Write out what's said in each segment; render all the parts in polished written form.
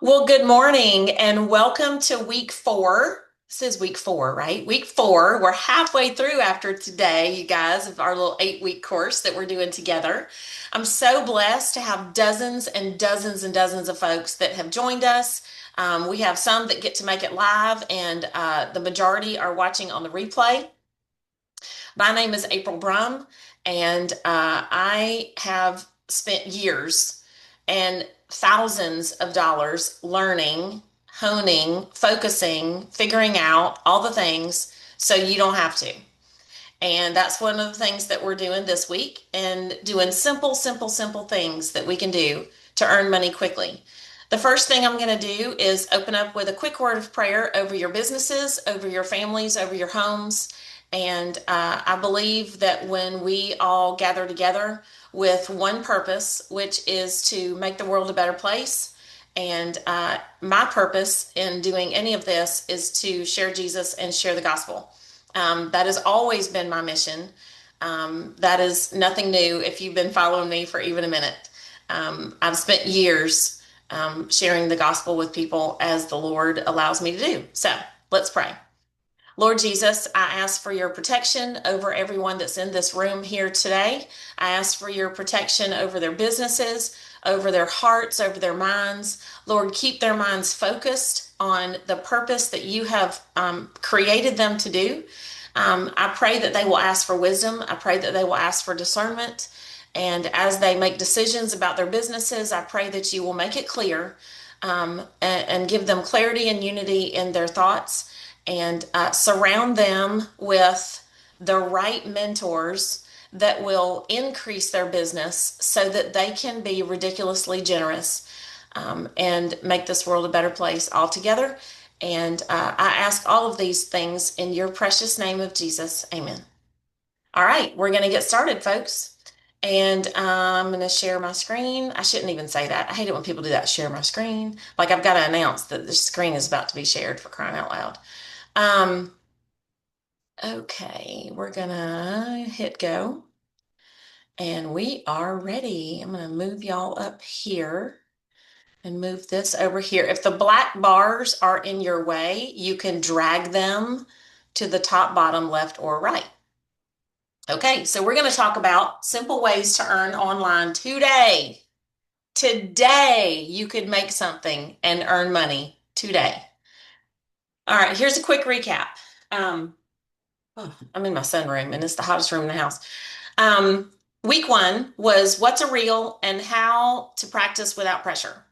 Well, good morning and welcome to week four. This is week four, right? Week four. We're halfway through after today, you guys, of our little 8-week course that we're doing together. I'm so blessed to have dozens and dozens and dozens of folks that have joined us. We have some that get to make it live, and the majority are watching on the replay. My name is April Brum, and I have spent years and thousands of dollars learning, honing, focusing, figuring out all the things so you don't have to. And that's one of the things that we're doing this week and doing simple, simple, simple things that we can do to earn money quickly. The first thing I'm going to do is open up with a quick word of prayer over your businesses, over your families, over your homes. And I believe that when we all gather together with one purpose, which is to make the world a better place, and my purpose in doing any of this is to share Jesus and share the gospel. That has always been my mission. That is nothing new if you've been following me for even a minute. I've spent years sharing the gospel with people as the Lord allows me to do. So let's pray. Lord Jesus, I ask for your protection over everyone that's in this room here today. I ask for your protection over their businesses, over their hearts, over their minds. Lord, keep their minds focused on the purpose that you have created them to do. I pray that they will ask for wisdom. I pray that they will ask for discernment. And as they make decisions about their businesses, I pray that you will make it clear and give them clarity and unity in their thoughts, and surround them with the right mentors that will increase their business so that they can be ridiculously generous and make this world a better place altogether. And I ask all of these things in your precious name of Jesus. Amen. All right, we're going to get started, folks. And I'm going to share my screen. I shouldn't even say that. I hate it when people do that, share my screen. Like I've got to announce that the screen is about to be shared, for crying out loud. Um, okay, we're gonna hit go. And we are ready. I'm gonna move y'all up here and move this over here. If the black bars are in your way, you can drag them to the top, bottom, left, or right. Okay, so we're going to talk about simple ways to earn online today. Today, you could make something and earn money today. All right, here's a quick recap. Um, oh, I'm in my sunroom and it's the hottest room in the house. Week one was what's a reel and how to practice without pressure.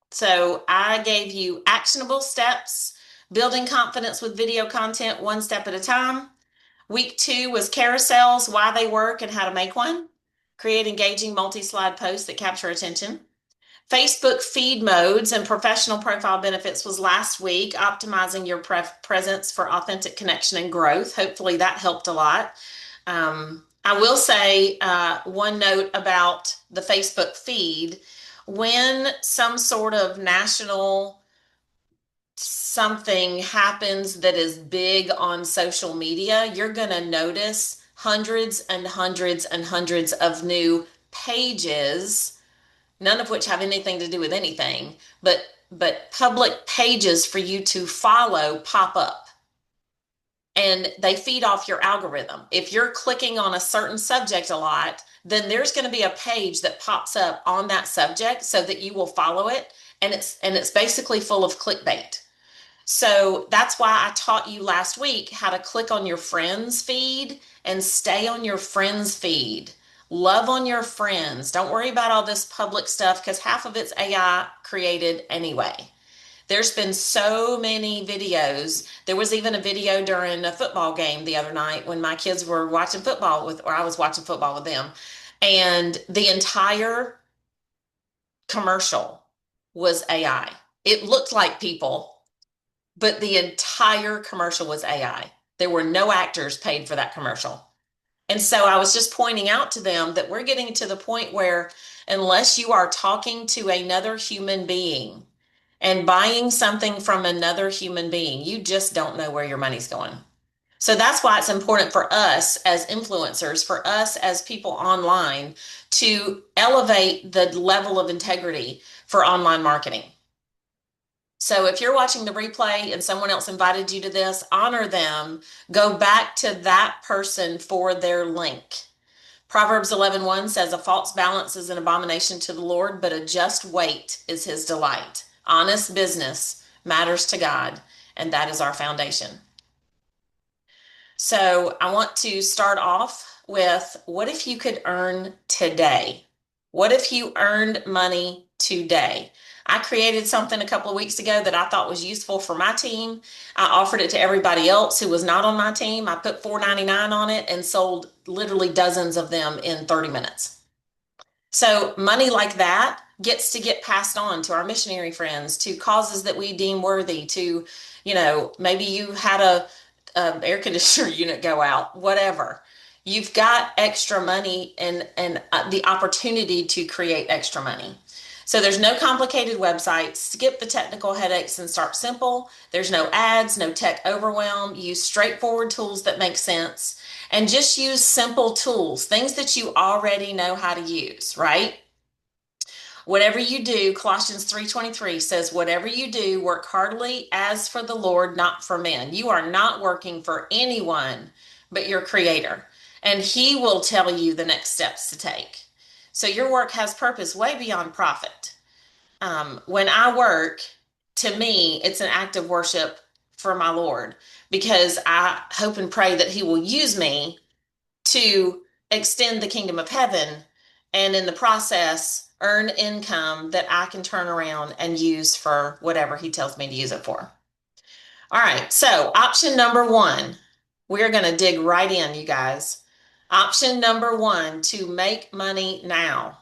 So I gave you actionable steps, building confidence with video content one step at a time. Week two was carousels, why they work and how to make one. Create engaging multi-slide posts that capture attention. Facebook feed modes and professional profile benefits was last week, optimizing your presence for authentic connection and growth. Hopefully that helped a lot. I will say one note about the Facebook feed. When some sort of national something happens that is big on social media, you're going to notice hundreds and hundreds and hundreds of new pages, none of which have anything to do with anything, but public pages for you to follow pop up. And they feed off your algorithm. If you're clicking on a certain subject a lot, then there's going to be a page that pops up on that subject so that you will follow it. And it's basically full of clickbait. So that's why I taught you last week how to click on your friends feed and stay on your friends feed. Love on your friends. Don't worry about all this public stuff because half of it's AI created anyway. There's been so many videos. There was even a video during a football game the other night when my kids were watching football or I was watching football with them. And the entire commercial was AI. It looked like people, but the entire commercial was AI. There were no actors paid for that commercial. And so I was just pointing out to them that we're getting to the point where unless you are talking to another human being and buying something from another human being, you just don't know where your money's going. So that's why it's important for us as influencers, for us as people online, to elevate the level of integrity for online marketing. So if you're watching the replay and someone else invited you to this, honor them. Go back to that person for their link. Proverbs 11:1 says, "A false balance is an abomination to the Lord, but a just weight is his delight." Honest business matters to God, and that is our foundation. So I want to start off with, what if you could earn today? What if you earned money today? I created something a couple of weeks ago that I thought was useful for my team. I offered it to everybody else who was not on my team. I put $4.99 on it and sold literally dozens of them in 30 minutes. So money like that gets to get passed on to our missionary friends, to causes that we deem worthy, to, maybe you had a air conditioner unit go out, whatever. You've got extra money and the opportunity to create extra money. So there's no complicated websites. Skip the technical headaches and start simple. There's no ads, no tech overwhelm. Use straightforward tools that make sense, and just use simple tools, things that you already know how to use, right? Whatever you do, Colossians 3:23 says, whatever you do, work heartily as for the Lord, not for men. You are not working for anyone but your creator, and he will tell you the next steps to take. So your work has purpose way beyond profit. When I work, to me, it's an act of worship for my Lord, because I hope and pray that he will use me to extend the kingdom of heaven, and in the process earn income that I can turn around and use for whatever he tells me to use it for. All right, so option number one, we're going to dig right in, you guys. Option number one, to make money now.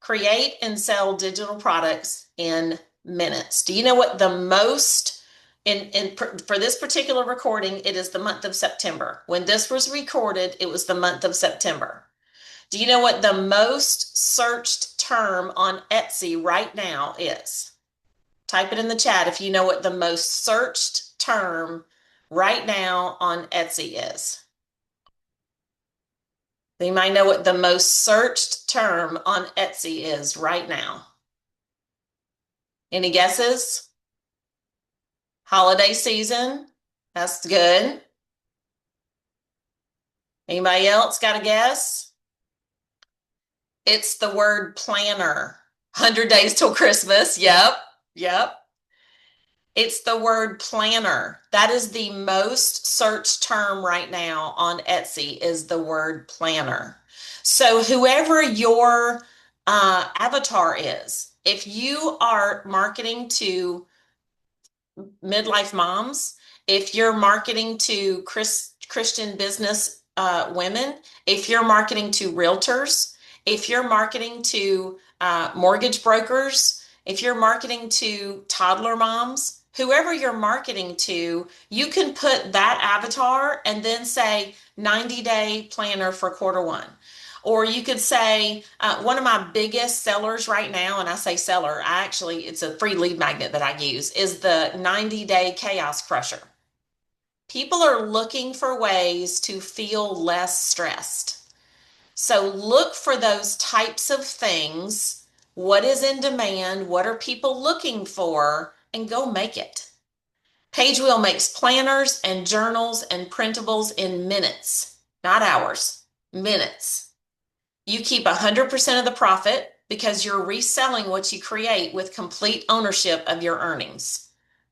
Create and sell digital products in minutes. Do you know what the most for this particular recording, it is the month of September. When this was recorded, it was the month of September. Do you know what the most searched term on Etsy right now is? Type it in the chat if you know what the most searched term right now on Etsy is. You might know what the most searched term on Etsy is right now. Any guesses? Holiday season. That's good. Anybody else got a guess? It's the word planner. 100 days till Christmas. Yep. It's the word planner. That is the most searched term right now on Etsy, is the word planner. So whoever your avatar is, if you are marketing to midlife moms, if you're marketing to Christian business women, if you're marketing to realtors, if you're marketing to mortgage brokers, if you're marketing to toddler moms, whoever you're marketing to, you can put that avatar and then say 90-day planner for quarter one. Or you could say, one of my biggest sellers right now, and I say seller, it's a free lead magnet that I use, is the 90-day chaos crusher. People are looking for ways to feel less stressed. So look for those types of things. What is in demand? What are people looking for? And go make it. Pagewheel makes planners and journals and printables in minutes, not hours, minutes. You keep 100% of the profit because you're reselling what you create with complete ownership of your earnings.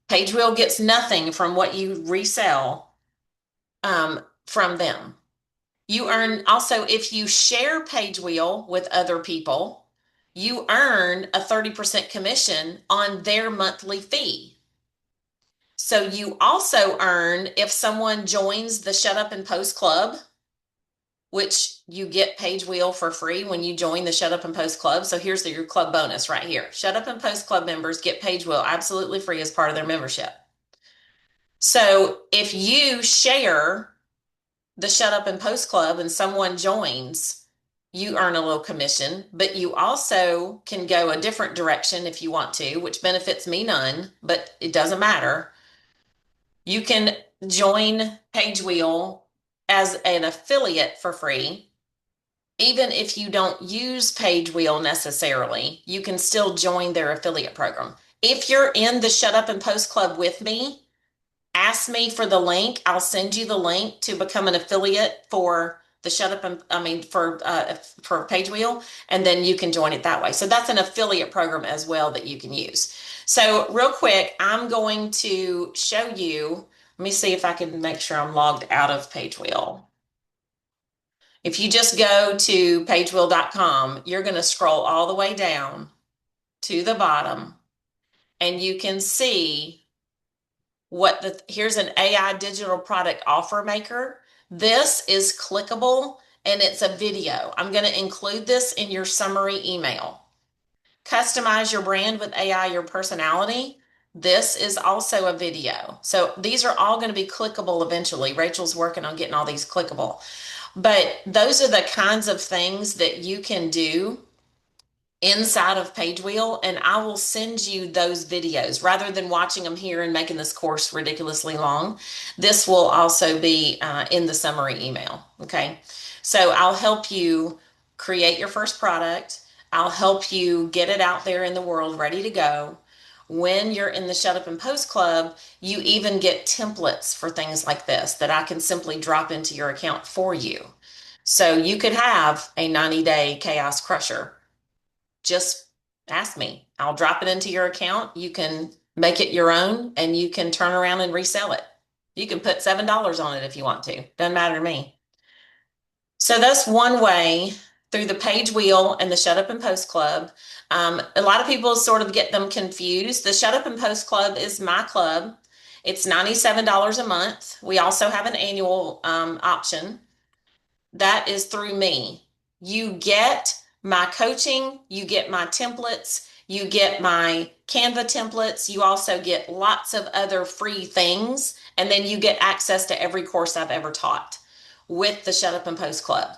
Pagewheel gets nothing from what you resell from them. You earn also, if you share Pagewheel with other people, you earn a 30% commission on their monthly fee. So you also earn, if someone joins the Shut Up and Post Club, which you get Pagewheel for free when you join the Shut Up and Post Club. So here's your club bonus right here. Shut Up and Post Club members get Pagewheel absolutely free as part of their membership. So if you share the Shut Up and Post Club and someone joins, you earn a little commission, but you also can go a different direction if you want to, which benefits me none, but it doesn't matter. You can join Pagewheel as an affiliate for free. Even if you don't use Pagewheel necessarily, you can still join their affiliate program. If you're in the Shut Up and Post Club with me, ask me for the link. I'll send you the link to become an affiliate for the Shut Up and I mean for Pagewheel, and then you can join it that way. So that's an affiliate program as well that you can use. So real quick, I'm going to show you. Let me see if I can make sure I'm logged out of Pagewheel. If you just go to pagewheel.com, you're going to scroll all the way down to the bottom, and you can see here's an AI digital product offer maker. This is clickable and it's a video. I'm going to include this in your summary email. Customize your brand with AI, your personality. This is also a video. So these are all going to be clickable eventually. Rachel's working on getting all these clickable. But those are the kinds of things that you can do inside of Pagewheel, and I will send you those videos rather than watching them here and making this course ridiculously long. This will also be in the summary email. Okay. So I'll help you create your first product. I'll help you get it out there in the world ready to go. When you're in the Shut Up and Post Club, you even get templates for things like this that I can simply drop into your account for you. So you could have a 90-day chaos crusher. Just ask me. I'll drop it into your account. You can make it your own and you can turn around and resell it. You can put $7 on it if you want to. Doesn't matter to me. So that's one way through the Pagewheel and the Shut Up and Post Club. A lot of people sort of get them confused. The Shut Up and Post Club is my club. It's $97 a month. We also have an annual option. That is through me. You get my coaching, you get my templates, you get my Canva templates, you also get lots of other free things, and then you get access to every course I've ever taught with the Shut Up and Post Club.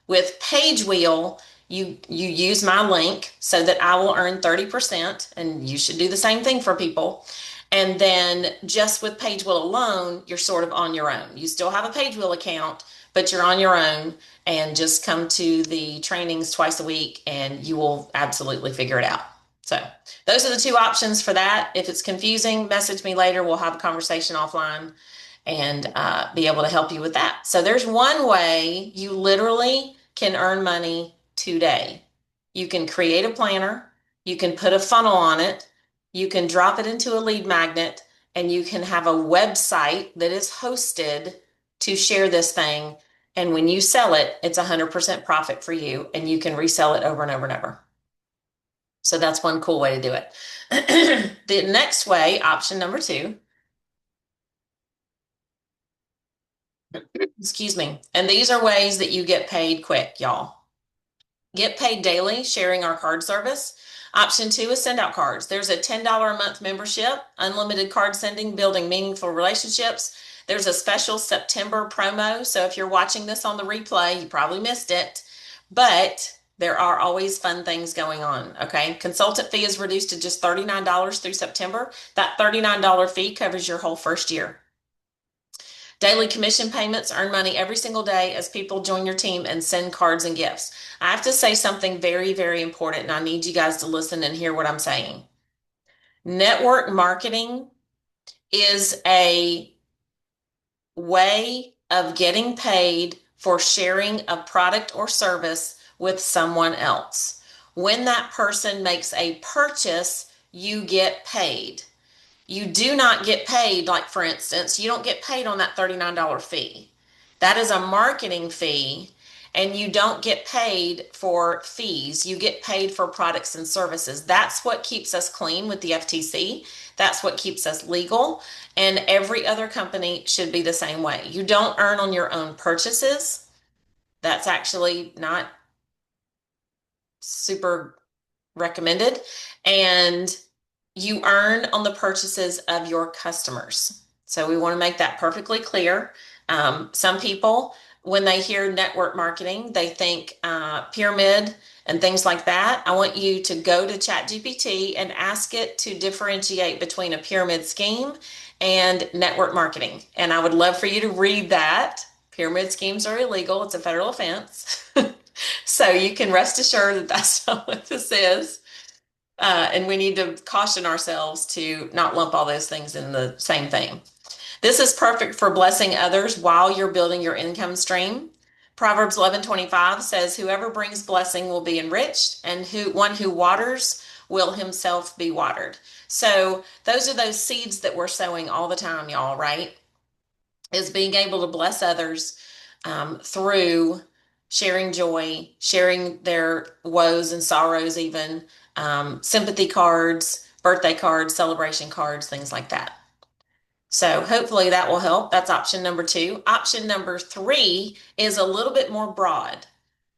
With Pagewheel, you use my link so that I will earn 30%, and you should do the same thing for people. And then just with Pagewheel alone, you're sort of on your own. You still have a Pagewheel account, but you're on your own, and just come to the trainings twice a week and you will absolutely figure it out. So those are the two options for that. If it's confusing, message me later. We'll have a conversation offline and be able to help you with that. So there's one way you literally can earn money today. You can create a planner, you can put a funnel on it, you can drop it into a lead magnet, and you can have a website that is hosted to share this thing. And when you sell it, it's 100% profit for you, and you can resell it over and over and over. So that's one cool way to do it. The next way, option number 2, excuse me, and these are ways that you get paid quick, y'all. Get paid daily sharing our card service. Option 2 is SendOutCards. There's a $10 a month membership, unlimited card sending, building meaningful relationships. There's a special September promo. So if you're watching this on the replay, you probably missed it, but there are always fun things going on. Okay. Consultant fee is reduced to just $39 through September. That $39 fee covers your whole first year. Daily commission payments, earn money every single day as people join your team and send cards and gifts. I have to say something very, very important, and I need you guys to listen and hear what I'm saying. Network marketing is a way of getting paid for sharing a product or service with someone else. When that person makes a purchase, you get paid. You do not get paid, like for instance, you don't get paid on that $39 fee. That is a marketing fee, and you don't get paid for fees. You get paid for products and services. That's what keeps us clean with the FTC. That's what keeps us legal. And every other company should be the same way. You don't earn on your own purchases. That's actually not super recommended. And you earn on the purchases of your customers. So we want to make that perfectly clear. Some people, when they hear network marketing, they think pyramid and things like that. I want you to go to ChatGPT and ask it to differentiate between a pyramid scheme and network marketing. And I would love for you to read that. Pyramid schemes are illegal. It's a federal offense. So you can rest assured that that's not what this is. And we need to caution ourselves to not lump all those things in the same thing. This is perfect for blessing others while you're building your income stream. Proverbs 11:25 says, "Whoever brings blessing will be enriched, and one who waters will himself be watered." So those are those seeds that we're sowing all the time, y'all, right? Is being able to bless others through sharing joy, sharing their woes and sorrows, even sympathy cards, birthday cards, celebration cards, things like that. So hopefully that will help. That's option number two. Option number three is a little bit more broad.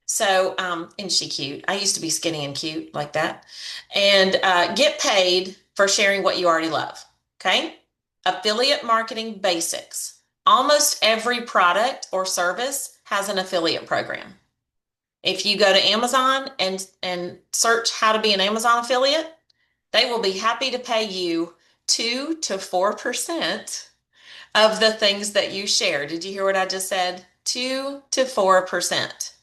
So, isn't she cute? I used to be skinny and cute like that. And get paid for sharing what you already love. Okay. Affiliate marketing basics. Almost every product or service has an affiliate program. If you go to Amazon and search how to be an Amazon affiliate, they will be happy to pay you 2 to 4% of the things that you share. Did you hear what I just said? 2 to 4%.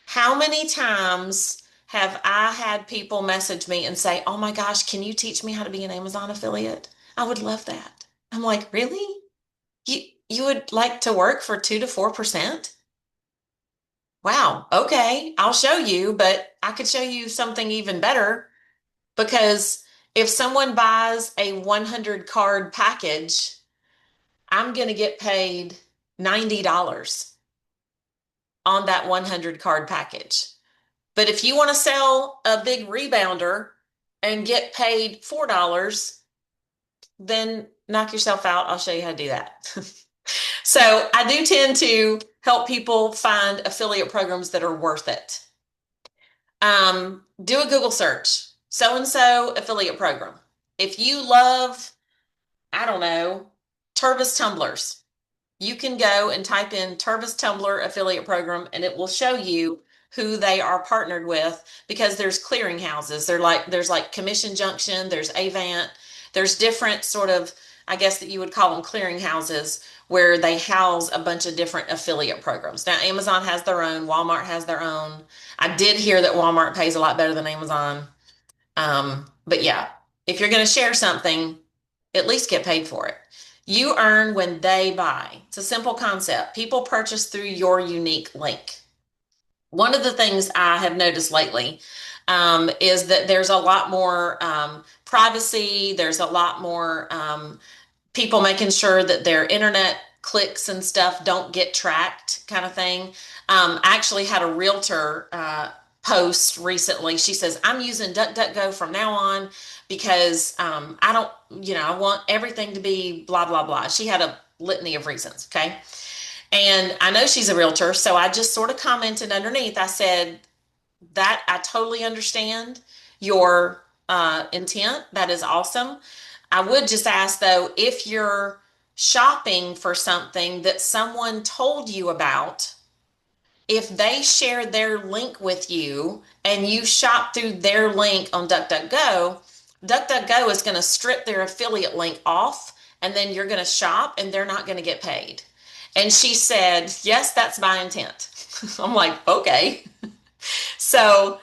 How many times have I had people message me and say, "Oh my gosh, can you teach me how to be an Amazon affiliate? I would love that." I'm like, "Really? You would like to work for 2 to 4%? Wow, okay, I'll show you, but I could show you something even better because if someone buys a 100 card package, I'm going to get paid $90 on that 100 card package. But if you want to sell a big rebounder and get paid $4, then knock yourself out. I'll show you how to do that." So I do tend to help people find affiliate programs that are worth it. Do a Google search, so and so affiliate program. If you love, I don't know, Tervis tumblers, you can go and type in Tervis Tumbler affiliate program and it will show you who they are partnered with because there's clearinghouses. There's like Commission Junction, there's Avant, there's different sort of, I guess that you would call them clearinghouses where they house a bunch of different affiliate programs. Now Amazon has their own, Walmart has their own. I did hear that Walmart pays a lot better than Amazon. But yeah, if you're going to share something, at least get paid for it. You earn when they buy. It's a simple concept. People purchase through your unique link. One of the things I have noticed lately is that there's a lot more privacy. There's a lot more people making sure that their internet clicks and stuff don't get tracked, kind of thing. I actually had a realtor post recently. She says, "I'm using DuckDuckGo from now on because I don't, I want everything to be blah, blah, blah." She had a litany of reasons. Okay. And I know she's a realtor. So I just sort of commented underneath. I said, "That I totally understand your intent. That is awesome. I would just ask though, if you're shopping for something that someone told you about, if they share their link with you and you shop through their link on DuckDuckGo, DuckDuckGo is going to strip their affiliate link off and then you're going to shop and they're not going to get paid." And she said, "Yes, that's my intent." I'm like, okay. So,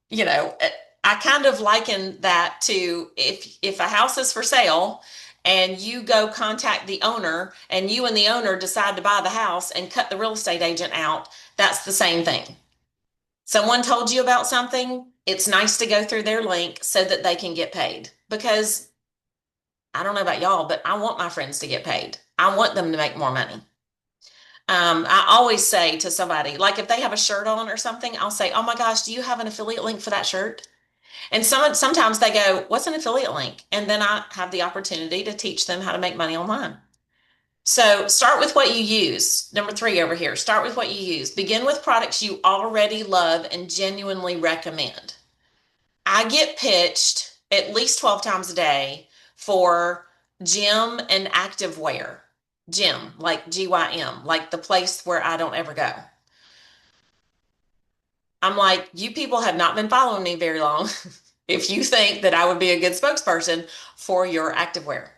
you know, I kind of liken that to if a house is for sale and you go contact the owner and you and the owner decide to buy the house and cut the real estate agent out, that's the same thing. Someone told you about something, it's nice to go through their link so that they can get paid. Because I don't know about y'all, but I want my friends to get paid. I want them to make more money. I always say to somebody, like if they have a shirt on or something, I'll say, "Oh my gosh, do you have an affiliate link for that shirt?" And sometimes they go, "What's an affiliate link?" And then I have the opportunity to teach them how to make money online. So start with what you use. Number three over here, start with what you use. Begin with products you already love and genuinely recommend. I get pitched at least 12 times a day for gym and active wear. Gym, like GYM, like the place where I don't ever go. I'm like, you people have not been following me very long if you think that I would be a good spokesperson for your activewear.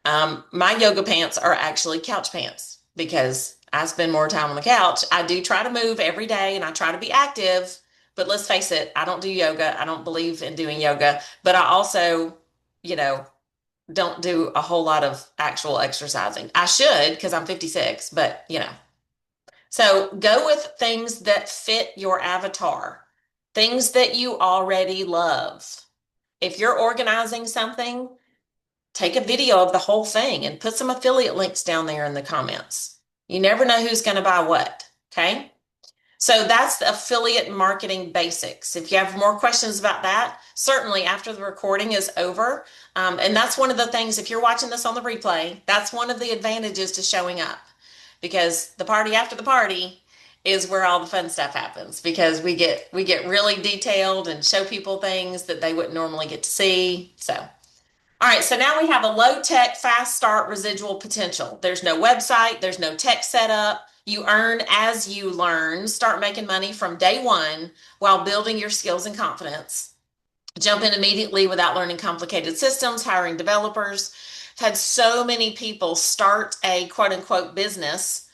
My yoga pants are actually couch pants because I spend more time on the couch. I do try to move every day and I try to be active, But let's face it, I don't do yoga. I don't believe in doing yoga, but I also, you know, don't do a whole lot of actual exercising. I should because I'm 56, but So go with things that fit your avatar, things that you already love. If you're organizing something, take a video of the whole thing and put some affiliate links down there in the comments. You never know who's going to buy what. Okay. So that's the affiliate marketing basics. If you have more questions about that, certainly after the recording is over. And that's one of the things, if you're watching this on the replay, that's one of the advantages to showing up because the party after the party is where all the fun stuff happens because we get really detailed and show people things that they wouldn't normally get to see. So all right, so now we have a low tech, fast start residual potential. There's no website, there's no tech setup. You earn as you learn. Start making money from day one while building your skills and confidence. Jump in immediately without learning complicated systems, hiring developers. I've had so many people start a quote unquote business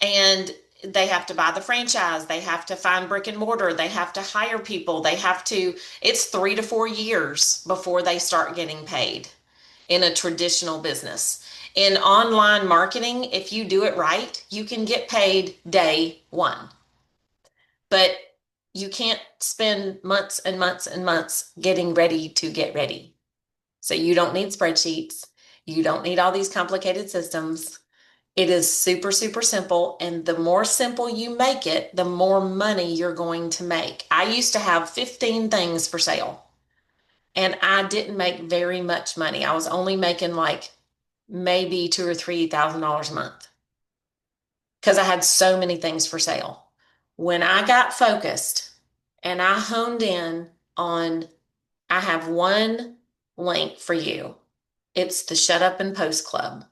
and they have to buy the franchise, they have to find brick and mortar, they have to hire people, it's 3 to 4 years before they start getting paid in a traditional business. In online marketing, if you do it right, you can get paid day one. But you can't spend months and months and months getting ready to get ready. So you don't need spreadsheets. You don't need all these complicated systems. It is super, super simple. And the more simple you make it, the more money you're going to make. I used to have 15 things for sale and I didn't make very much money. I was only making like maybe $2,000 or $3,000 a month because I had so many things for sale. When I got focused and I honed in on, I have one link for you. It's the Shut Up and Post Club.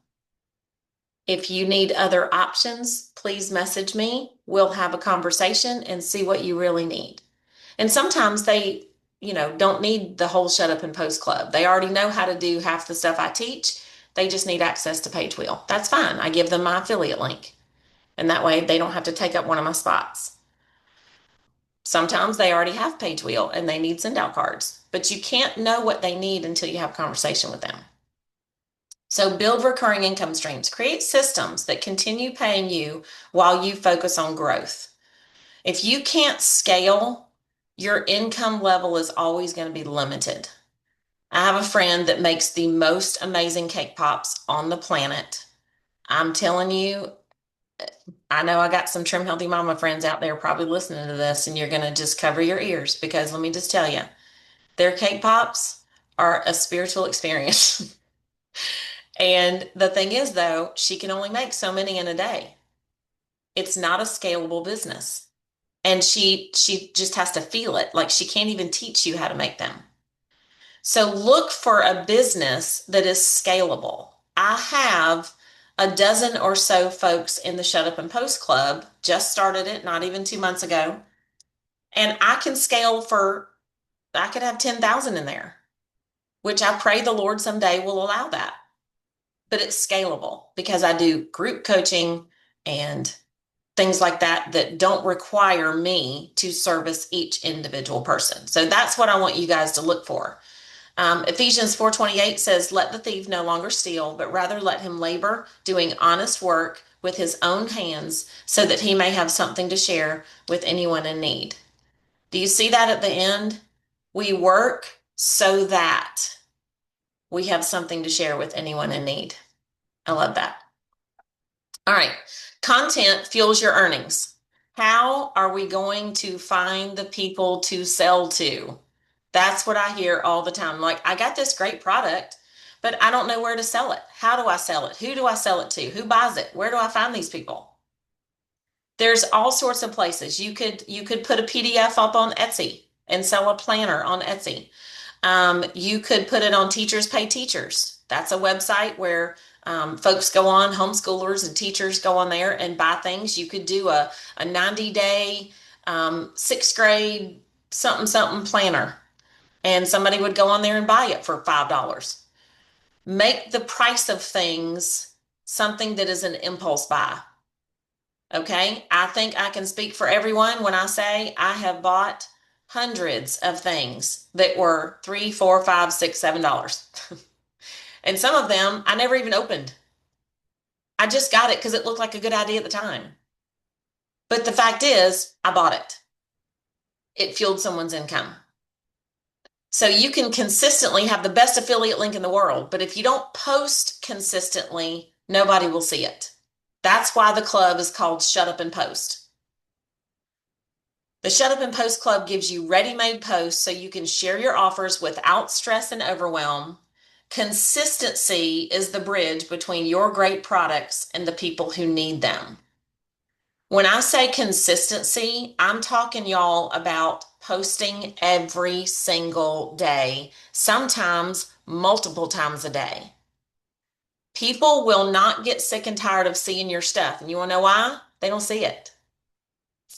If you need other options, please message me. We'll have a conversation and see what you really need. And sometimes they, don't need the whole Shut Up and Post Club. They already know how to do half the stuff I teach. They just need access to Pagewheel. That's fine. I give them my affiliate link. And that way they don't have to take up one of my spots. Sometimes they already have Pagewheel and they need SendOutCards, but you can't know what they need until you have a conversation with them. So build recurring income streams. Create systems that continue paying you while you focus on growth. If you can't scale, your income level is always going to be limited. I have a friend that makes the most amazing cake pops on the planet. I'm telling you, I know I got some Trim Healthy Mama friends out there probably listening to this, and you're going to just cover your ears because let me just tell you, their cake pops are a spiritual experience. And the thing is, though, she can only make so many in a day. It's not a scalable business. And she just has to feel it. Like she can't even teach you how to make them. So look for a business that is scalable. I have a dozen or so folks in the Shut Up and Post Club, just started it not even 2 months ago. And I can I could have 10,000 in there, which I pray the Lord someday will allow that. But it's scalable because I do group coaching and things like that that don't require me to service each individual person. So that's what I want you guys to look for. Ephesians 4:28 says, let the thief no longer steal, but rather let him labor, doing honest work with his own hands, so that he may have something to share with anyone in need. Do you see that at the end? We work so that we have something to share with anyone in need. I love that. All right. Content fuels your earnings. How are we going to find the people to sell to? That's what I hear all the time. Like, I got this great product, but I don't know where to sell it. How do I sell it? Who do I sell it to? Who buys it? Where do I find these people? There's all sorts of places. You could put a PDF up on Etsy and sell a planner on Etsy. You could put it on Teachers Pay Teachers. That's a website where folks go on, homeschoolers and teachers go on there and buy things. You could do a 90-day sixth grade something something planner, and somebody would go on there and buy it for $5. Make the price of things something that is an impulse buy. Okay, I think I can speak for everyone when I say I have bought hundreds of things that were $3, $4, $5, $6, $7. And some of them I never even opened. I just got it because it looked like a good idea at the time. But the fact is, I bought it. It fueled someone's income. So you can consistently have the best affiliate link in the world, but if you don't post consistently, nobody will see it. That's why the club is called Shut Up and Post. The Shut Up and Post Club gives you ready-made posts so you can share your offers without stress and overwhelm. Consistency is the bridge between your great products and the people who need them. When I say consistency, I'm talking y'all about posting every single day, sometimes multiple times a day. People will not get sick and tired of seeing your stuff. And you want to know why? They don't see it.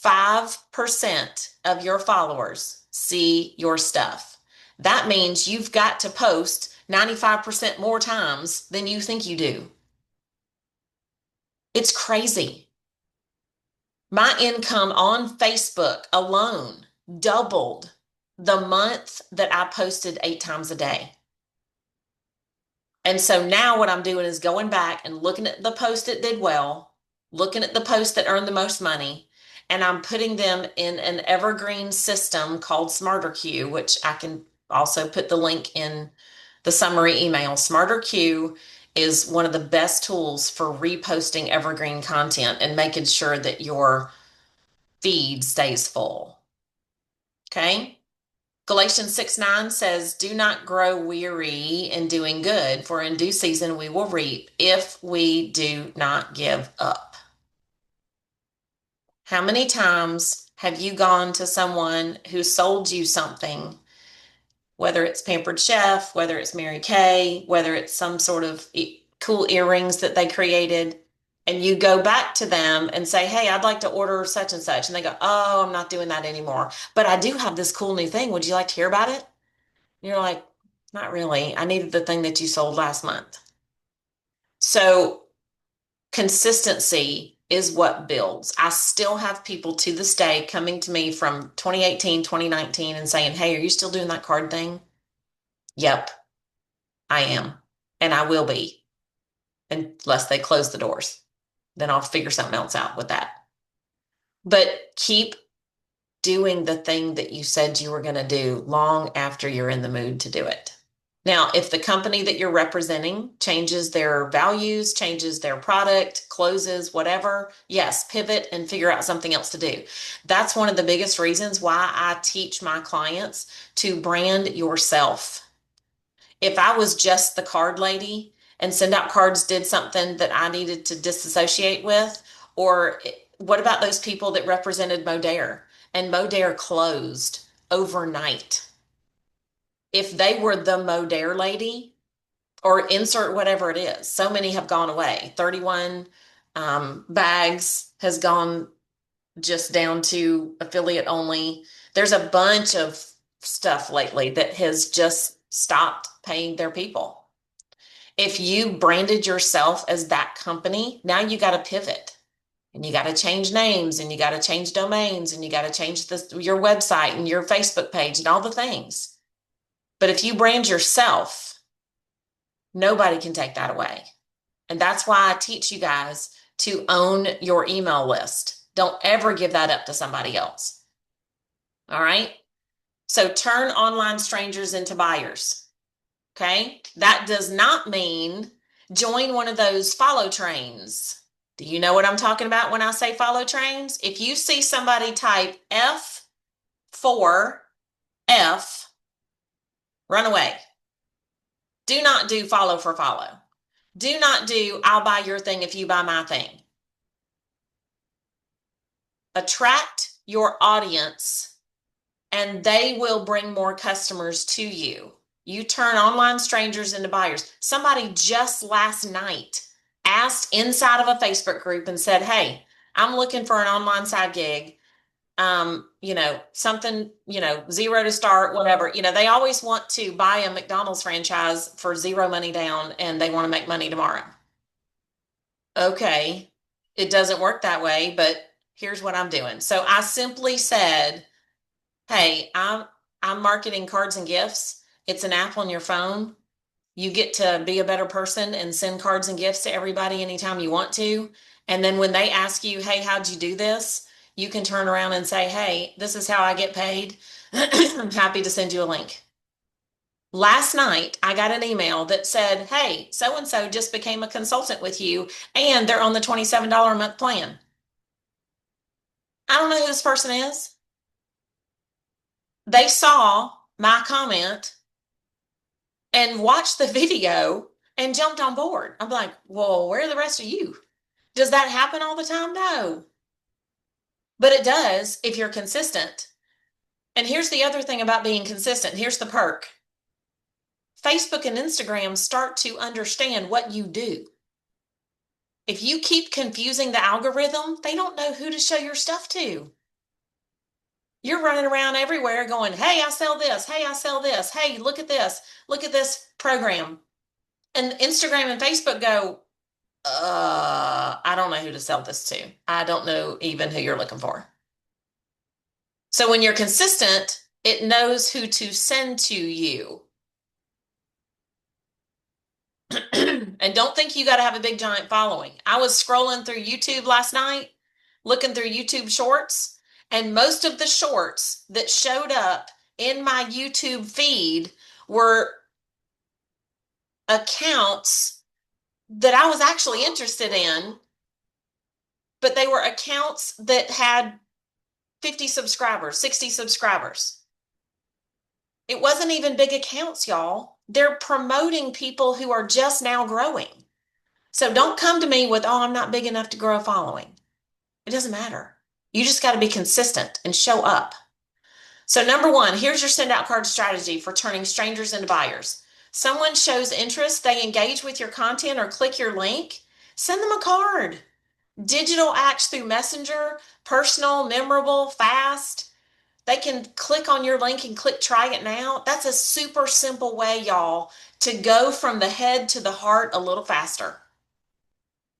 5% of your followers see your stuff. That means you've got to post 95% more times than you think you do. It's crazy. My income on Facebook alone doubled the month that I posted 8 times a day. And so now what I'm doing is going back and looking at the post that did well, looking at the post that earned the most money, and I'm putting them in an evergreen system called Smarterqueue, which I can also put the link in the summary email. Smarterqueue is one of the best tools for reposting evergreen content and making sure that your feed stays full. Okay? Galatians 6:9 says, "Do not grow weary in doing good, for in due season we will reap if we do not give up." How many times have you gone to someone who sold you something, whether it's Pampered Chef, whether it's Mary Kay, whether it's some sort of cool earrings that they created, and you go back to them and say, "Hey, I'd like to order such and such." And they go, "Oh, I'm not doing that anymore. But I do have this cool new thing. Would you like to hear about it?" And you're like, "Not really. I needed the thing that you sold last month." So consistency is what builds. I still have people to this day coming to me from 2018, 2019 and saying, "Hey, are you still doing that card thing?" Yep, I am. And I will be, unless they close the doors. Then I'll figure something else out with that. But keep doing the thing that you said you were going to do long after you're in the mood to do it. Now, if the company that you're representing changes their values, changes their product, closes, whatever, yes, pivot and figure out something else to do. That's one of the biggest reasons why I teach my clients to brand yourself. If I was just the card lady and SendOutCards did something that I needed to disassociate with, or what about those people that represented Modere and Modere closed overnight? If they were the Modere lady, or insert whatever it is, so many have gone away. 31 bags has gone just down to affiliate only. There's a bunch of stuff lately that has just stopped paying their people. If you branded yourself as that company, now you got to pivot and you got to change names and you got to change domains and you got to change your website and your Facebook page and all the things. But if you brand yourself, nobody can take that away. And that's why I teach you guys to own your email list. Don't ever give that up to somebody else. All right? So turn online strangers into buyers. Okay? That does not mean join one of those follow trains. Do you know what I'm talking about when I say follow trains? If you see somebody type F4F, run away. Do not do follow for follow. Do not do I'll buy your thing if you buy my thing. Attract your audience and they will bring more customers to you. You turn online strangers into buyers. Somebody just last night asked inside of a Facebook group and said, "Hey, I'm looking for an online side gig. Something, zero to start, whatever." They always want to buy a McDonald's franchise for zero money down and they want to make money tomorrow. Okay, it doesn't work that way, but here's what I'm doing. So I simply said, Hey, I'm marketing cards and gifts. It's an app on your phone. You get to be a better person and send cards and gifts to everybody anytime you want to. And then when they ask you, hey, how'd you do this? You can turn around and say, hey, this is how I get paid. I'm happy to send you a link. Last night, I got an email that said, hey, so and so just became a consultant with you, and they're on the $27 a month plan. I don't know who this person is. They saw my comment and watched the video and jumped on board. I'm like, well, where are the rest of you? Does that happen all the time? No. But it does if you're consistent. And here's the other thing about being consistent. Here's the perk. Facebook and Instagram start to understand what you do. If you keep confusing the algorithm, they don't know who to show your stuff to. You're running around everywhere going, hey, I sell this. Hey, I sell this. Hey, look at this. Look at this program. And Instagram and Facebook go, I don't know who to sell this to. I don't know even who you're looking for. So when you're consistent, it knows who to send to you. And don't think you got to have a big giant following. I was scrolling through YouTube last night, looking through YouTube shorts, and most of the shorts that showed up in my YouTube feed were accounts that I was actually interested in, but they were accounts that had 50 subscribers, 60 subscribers. It wasn't even big accounts, y'all. They're promoting people who are just now growing. So don't come to me with, oh, I'm not big enough to grow a following. It doesn't matter. You just got to be consistent and show up. So, number one, here's your send out card strategy for turning strangers into buyers. Someone shows interest, they engage with your content or click your link, send them a card. Digital acts through Messenger, personal, memorable, fast. They can click on your link and click try it now. That's a super simple way, y'all, to go from the head to the heart a little faster.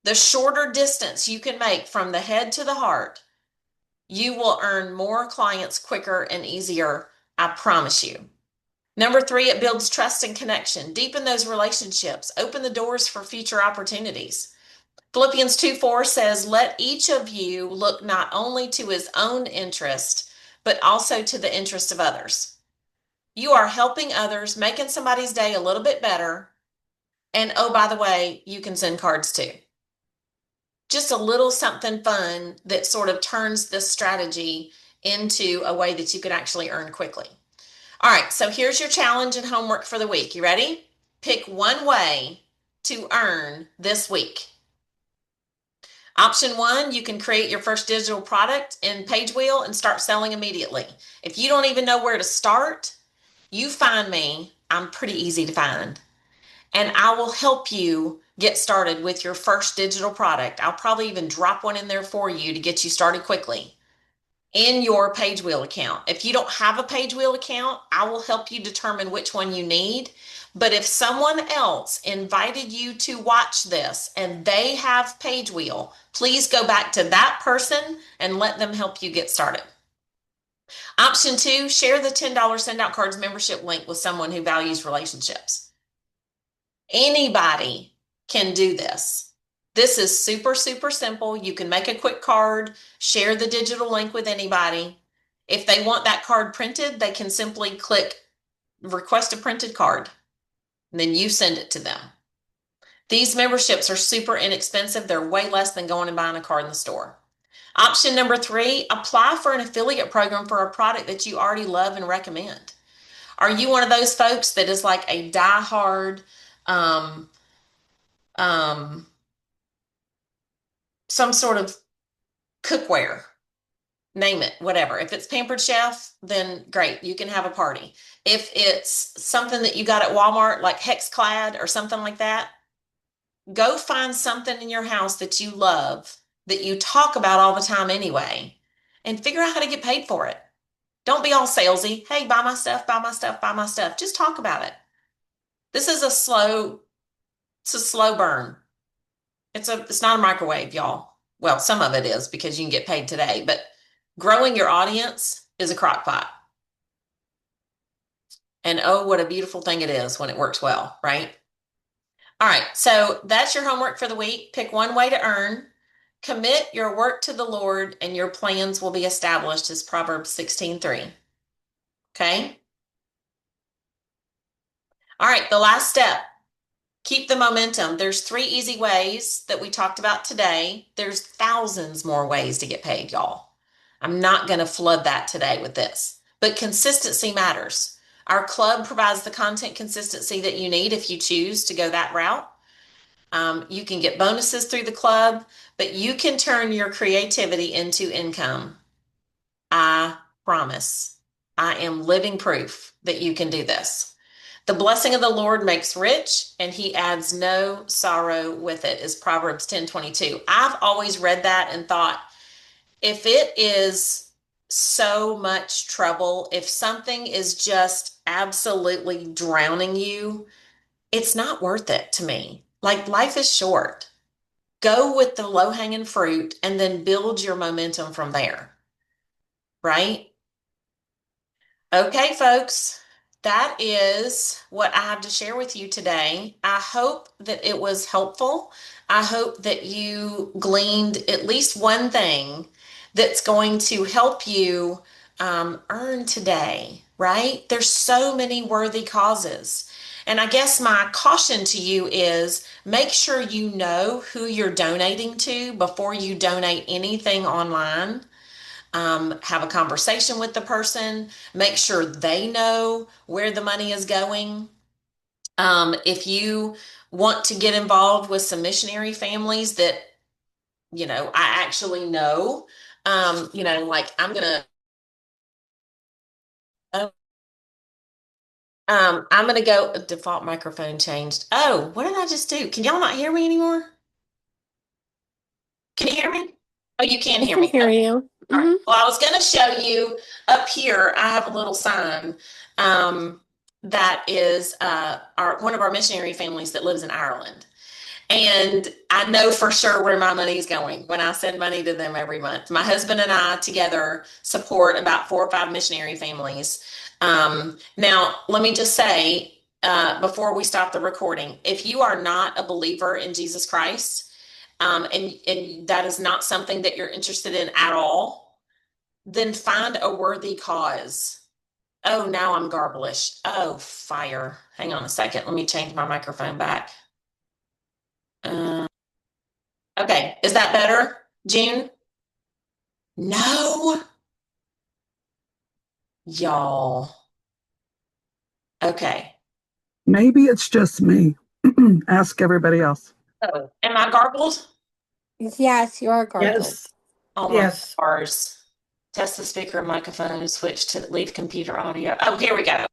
The shorter distance you can make from the head to the heart, you will earn more clients quicker and easier. I promise you. Number three, it builds trust and connection. Deepen those relationships. Open the doors for future opportunities. Philippians 2:4 says, let each of you look not only to his own interest, but also to the interest of others. You are helping others, making somebody's day a little bit better. And oh, by the way, you can send cards too. Just a little something fun that sort of turns this strategy into a way that you can actually earn quickly. All right, so here's your challenge and homework for the week. You ready? Pick one way to earn this week. Option one, you can create your first digital product in Pagewheel and start selling immediately. If you don't even know where to start, you find me. I'm pretty easy to find. And I will help you get started with your first digital product. I'll probably even drop one in there for you to get you started quickly in your Pagewheel account. If you don't have a Pagewheel account, I will help you determine which one you need. But if someone else invited you to watch this and they have Pagewheel, please go back to that person and let them help you get started. Option two, share the $10 Send Out Cards membership link with someone who values relationships. Anybody can do this. This is super, super simple. You can make a quick card, share the digital link with anybody. If they want that card printed, they can simply click request a printed card, and then you send it to them. These memberships are super inexpensive. They're way less than going and buying a card in the store. Option number three, apply for an affiliate program for a product that you already love and recommend. Are you one of those folks that is like a diehard um, some sort of cookware, name it, whatever. If it's Pampered Chef, then great, you can have a party. If it's something that you got at Walmart, like Hexclad or something like that, go find something in your house that you love, that you talk about all the time anyway, and figure out how to get paid for it. Don't be all salesy. Hey, buy my stuff, buy my stuff, buy my stuff. Just talk about it. This is it's a slow burn. It's not a microwave, y'all. Well, some of it is because you can get paid today, but growing your audience is a crock pot. And oh, what a beautiful thing it is when it works well, right? All right, so that's your homework for the week. Pick one way to earn. Commit your work to the Lord, and your plans will be established, is Proverbs 16:3. Okay? All right, the last step. Keep the momentum. There's 3 easy ways that we talked about today. There's thousands more ways to get paid, y'all. I'm not going to flood that today with this, but consistency matters. Our club provides the content consistency that you need if you choose to go that route. You can get bonuses through the club, but you can turn your creativity into income. I promise. I am living proof that you can do this. The blessing of the Lord makes rich, and he adds no sorrow with it, is Proverbs 10:22. I've always read that and thought, if it is so much trouble, if something is just absolutely drowning you, it's not worth it to me. Like, life is short. Go with the low-hanging fruit and then build your momentum from there, right? Okay, folks, that is what I have to share with you today. I hope that it was helpful. I hope that you gleaned at least one thing that's going to help you earn today, right? There's so many worthy causes. And I guess my caution to you is make sure you know who you're donating to before you donate anything online. Have a conversation with the person, make sure they know where the money is going. If you want to get involved with some missionary families that, I actually know, like I'm gonna go default microphone changed. Oh, what did I just do? Can y'all not hear me anymore? Can you hear me? Oh, you can I hear can me. hear Okay. you. All right. Well, I was going to show you up here. I have a little sign that is one of our missionary families that lives in Ireland. And I know for sure where my money is going when I send money to them every month. My husband and I together support about 4 or 5 missionary families. Now, let me just say before we stop the recording, if you are not a believer in Jesus Christ, and that is not something that you're interested in at all, then find a worthy cause. Oh, now I'm garblish. Oh, fire. Hang on a second. Let me change my microphone back. Uh, okay, is that better, June? No, y'all. Okay. Maybe it's just me. Ask everybody else. Oh, am I garbled? Yes, you are garbled. Yes. Oh my Yes. bars. Test the speaker and microphone, switch to leave computer audio. Oh, here we go.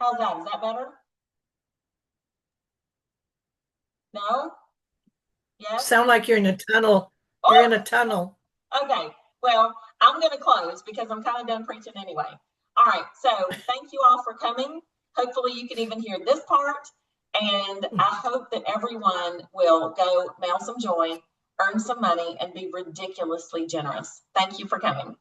How's that? Is that better? No? Yes? Sound like you're in a tunnel. You're in a tunnel. Okay, well, I'm going to close because I'm kind of done preaching anyway. All right, so thank you all for coming. Hopefully, you can even hear this part. And I hope that everyone will go mail some joy, earn some money, and be ridiculously generous. Thank you for coming.